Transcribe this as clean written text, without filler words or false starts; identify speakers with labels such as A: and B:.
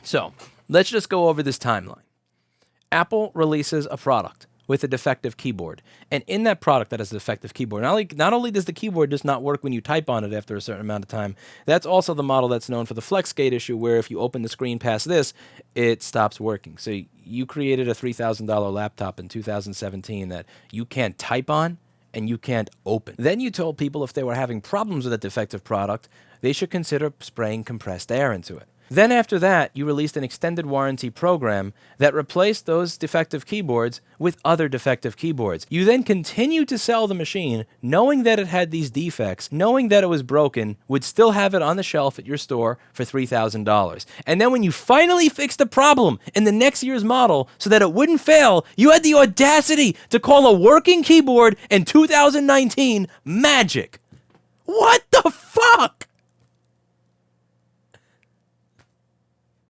A: So let's just go over this timeline. Apple releases a product with a defective keyboard. And in that product that has a defective keyboard, not only does the keyboard just not work when you type on it after a certain amount of time, that's also the model that's known for the FlexGate issue, where if you open the screen past this, it stops working. So you created a $3,000 laptop in 2017 that you can't type on and you can't open. Then you told people if they were having problems with a defective product, they should consider spraying compressed air into it. Then after that, you released an extended warranty program that replaced those defective keyboards with other defective keyboards. You then continued to sell the machine, knowing that it had these defects, knowing that it was broken, would still have it on the shelf at your store for $3,000. And then when you finally fixed the problem in the next year's model so that it wouldn't fail, you had the audacity to call a working keyboard in 2019 magic. What the fuck?